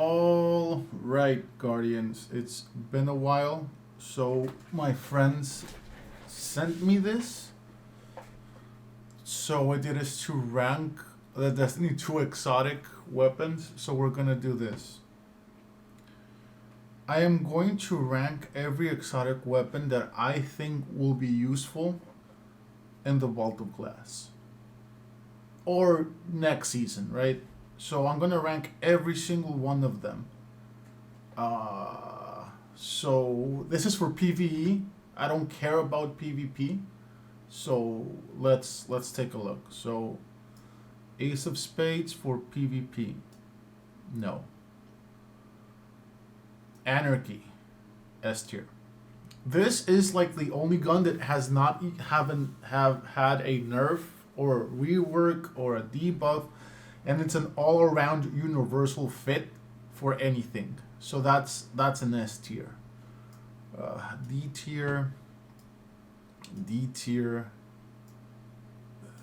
All right, Guardians. It's been a while, so my friends sent me this. So what I did is to rank the Destiny 2 exotic weapons. So we're gonna do this. I am going to rank every exotic weapon that I think will be useful in the Vault of Glass or next season, right? So I'm gonna rank every single one of them. So this is for PvE. I don't care about PvP. So let's take a look. So Ace of Spades for PvP. No. Anarchy, S tier. This is like the only gun that has not haven't have had a nerf or a rework or a debuff, and it's an all-around universal fit for anything. So that's an S tier. D tier. D tier.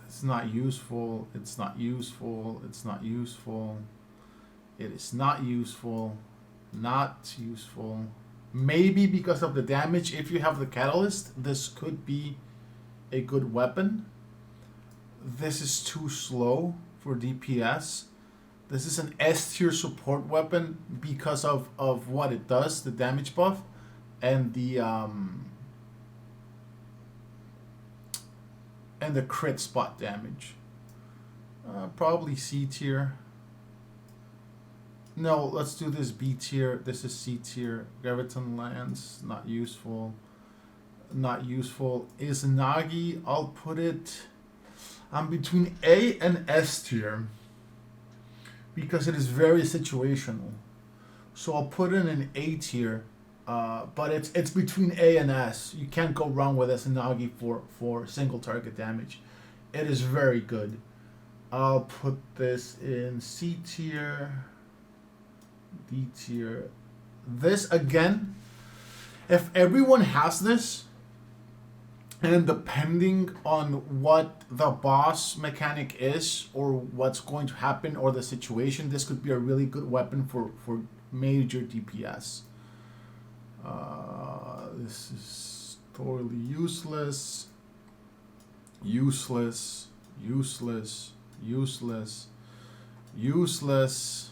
It's not useful. It's not useful. It's not useful. It is not useful. Not useful. Maybe because of the damage. If you have the catalyst, this could be a good weapon. This is too slow for DPS. This is an S tier support weapon because of what it does, the damage buff, and the crit spot damage. Probably C tier. No, let's do this B tier. This is C tier. Graviton Lance, not useful. Not useful. Izanagi, I'll put it. I'm between A and S tier because it is very situational. So I'll put it in A tier, but it's between A and S. You can't go wrong with Izanagi for single target damage. It is very good. I'll put this in C tier. D tier. This again, if everyone has this, and depending on what the boss mechanic is or what's going to happen or the situation, this could be a really good weapon for major DPS. This is totally useless. Useless. Useless. Useless. Useless.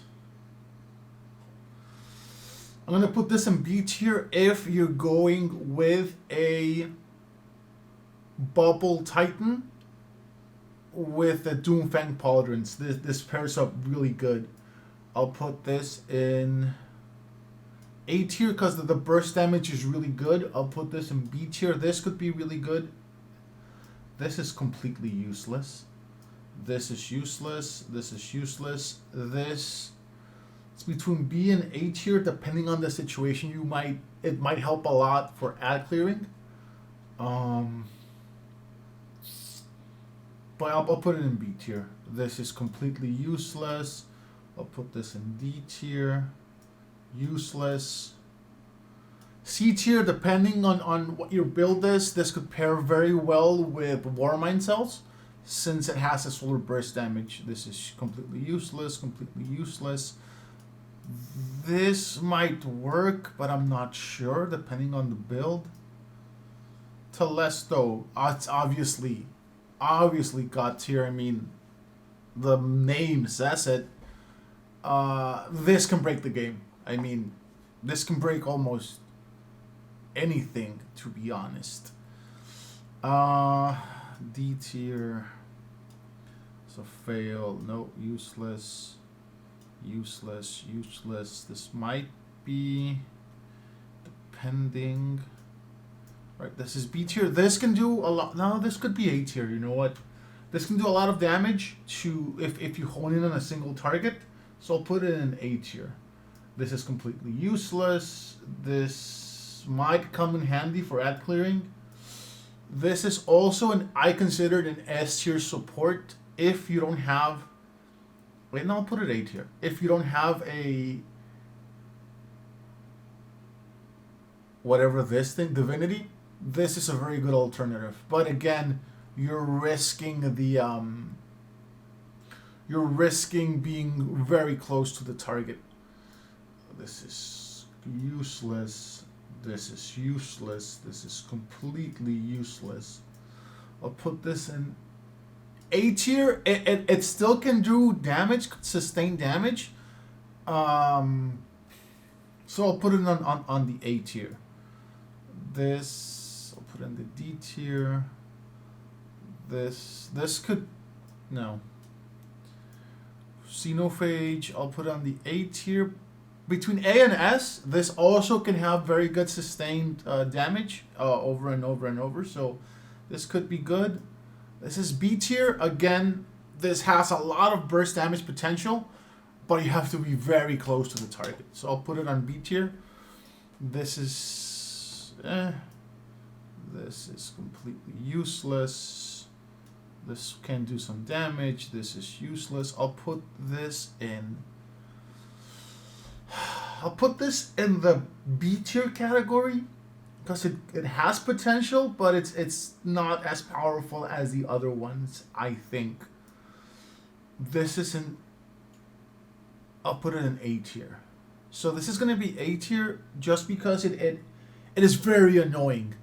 I'm going to put this in B tier if you're going with a Bubble Titan with a Doomfang Pauldrons. This pairs up really good. I'll put this in A tier because the burst damage is really good. I'll put this in B tier. This could be really good. This is completely useless. This is useless. This is useless. This... It's between B and A tier, depending on the situation. It might help a lot for ad clearing. But I'll put it in B tier. This is completely useless. I'll put this in D tier. Useless. C tier, depending on what your build is, this could pair very well with Warmind Cells, since it has a solar burst damage. This is completely useless. Completely useless. This might work, but I'm not sure, depending on the build. Telesto, it's obviously God tier. I mean, the name says it. This can break the game. I mean, this can break almost anything, to be honest. D tier. So fail. No, useless. Useless, useless. This might be depending. Right, this is B tier. This can do a lot. No, this could be A tier. You know what? This can do a lot of damage to if you hone in on a single target. So I'll put it in A tier. This is completely useless. This might come in handy for ad clearing. This is also I considered an S tier support if you don't have. Wait, no, I'll put it A tier. If you don't have a whatever this thing, Divinity, this is a very good alternative. But again, you're risking being very close to the target. This is useless. This is useless. This is completely useless. I'll put this in A tier. It still can do damage, sustain damage. So I'll put it on the A tier. This I'll put in the D tier. This could no. Xenophage, I'll put on the A tier. Between A and S, this also can have very good sustained damage over and over and over. So this could be good. This is B tier. Again, this has a lot of burst damage potential, but you have to be very close to the target. So I'll put it on B tier. This is this is completely useless. This can do some damage. This is useless. I'll put this in the B tier category because it has potential, but it's not as powerful as the other ones, I think. This isn't. I'll put it in A tier. So this is going to be A tier just because it is very annoying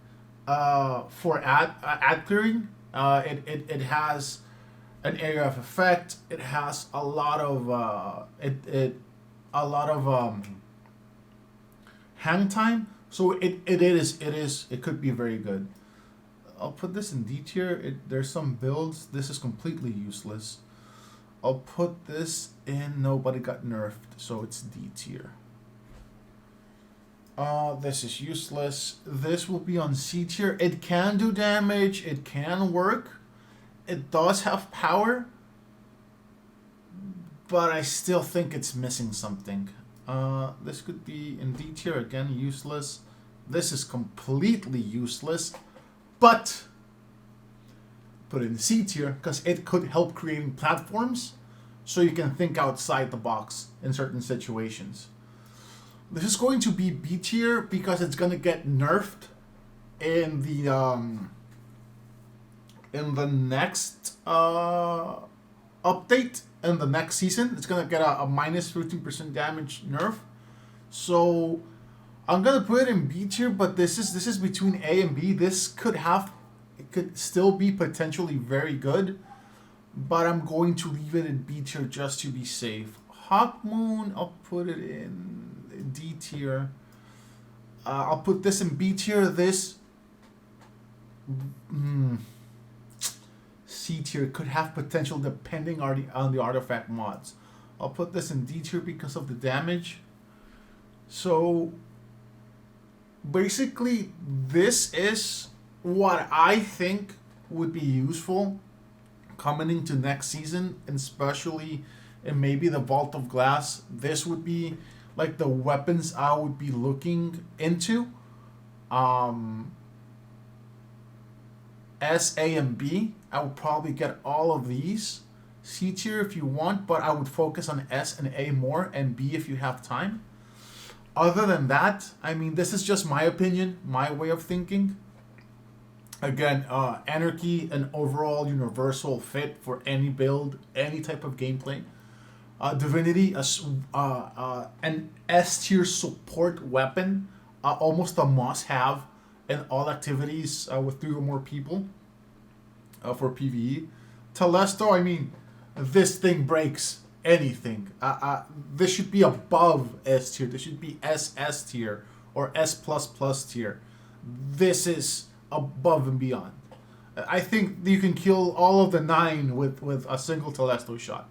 for ad clearing. It has an area of effect. It has a lot of hang time. So it could be very good. I'll put this in D tier. There's some builds. This is completely useless. I'll put this in nobody got nerfed, so it's D tier. This is useless. This will be on C tier. It can do damage. It can work. It does have power. But I still think it's missing something. This could be in D tier. Again, useless. This is completely useless. But put it in C tier because it could help creating platforms so you can think outside the box in certain situations. This is going to be B tier because it's going to get nerfed in the next update in the next season. It's going to get a minus 15% damage nerf. So I'm going to put it in B tier, but this is between A and B. This could still be potentially very good, but I'm going to leave it in B tier just to be safe. Hawk Moon, I'll put it in D tier. I'll put this in B tier. This C tier could have potential depending on the artifact mods. I'll put this in D tier because of the damage. So basically, this is what I think would be useful coming into next season, and especially in maybe the Vault of Glass. This would be like the weapons I would be looking into. S, A, and B. I would probably get all of these. C tier if you want, but I would focus on S and A more, and B if you have time. Other than that, I mean, this is just my opinion, my way of thinking. Again, Anarchy, an overall universal fit for any build, any type of gameplay. Divinity, an S tier support weapon, almost a must-have in all activities with 3 or more people for PvE. Telesto, I mean, this thing breaks anything. This should be above S tier. This should be SS tier or S++ tier. This is above and beyond. I think you can kill all of the 9 with a single Telesto shot.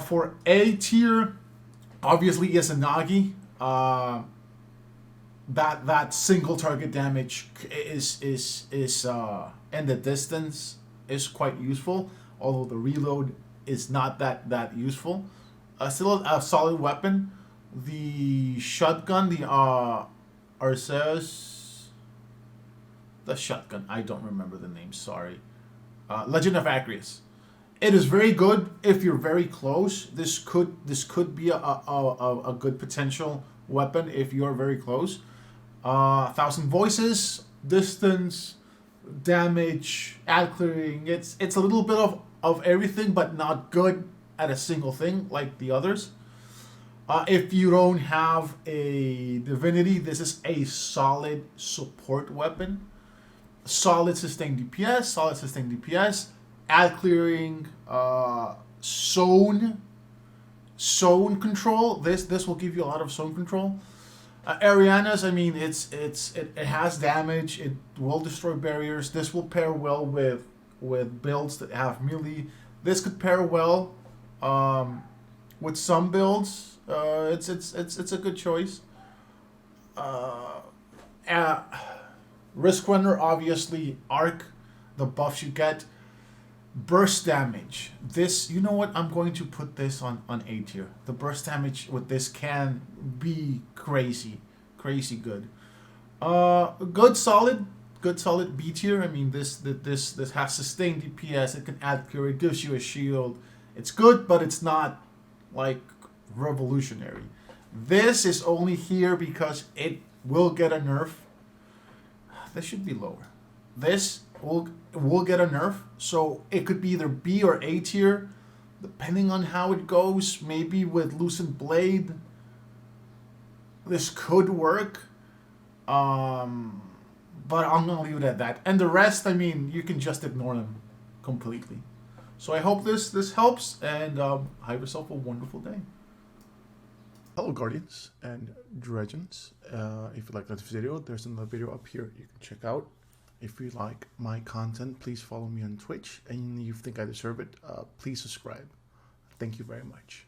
For A tier, obviously Izanagi. That single target damage is in the distance is quite useful, although the reload is not that useful. Still a solid weapon. The shotgun, the Arceus, the shotgun. I don't remember the name. Sorry. Legend of Agrius. It is very good if you're very close. This could be a good potential weapon if you're very close. 1,000 voices, distance, damage, ad clearing. It's a little bit of everything, but not good at a single thing like the others. If you don't have a divinity, this is a solid support weapon. Solid sustained DPS, ad clearing, zone control. This will give you a lot of zone control. Ariana's, I mean, it has damage. It will destroy barriers. This will pair well with builds that have melee. This could pair well with some builds. It's a good choice. Risk Runner, obviously, arc, the buffs you get. Burst damage. This, you know what? I'm going to put this on A tier. The burst damage with this can be crazy good. Good solid B tier. I mean, this has sustained DPS. It can add cure. It gives you a shield. It's good, but it's not like revolutionary. This is only here because it will get a nerf. This should be lower. This will get a nerf, so it could be either B or A tier, depending on how it goes. Maybe with Lucent Blade, this could work. But I'm gonna leave it at that. And the rest, I mean, you can just ignore them completely. So I hope this helps, and have yourself a wonderful day. Hello, Guardians and Dredgens. If you like this video, there's another video up here you can check out. If you like my content, please follow me on Twitch, and if you think I deserve it, please subscribe. Thank you very much.